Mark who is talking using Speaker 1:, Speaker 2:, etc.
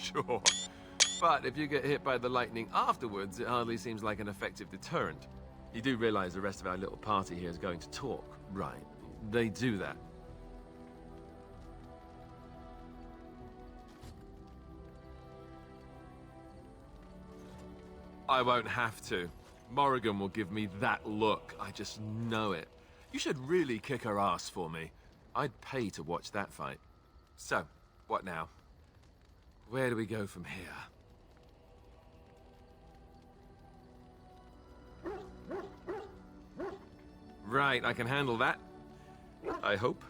Speaker 1: Sure. But if you get hit by the lightning afterwards, it hardly seems like an effective deterrent. You do realize the rest of our little party here is going to talk, right? They do that. I won't have to. Morrigan will give me that look. I just know it. You should really kick her ass for me. I'd pay to watch that fight. So, what now? Where do we go from here? Right, I can handle that. I hope.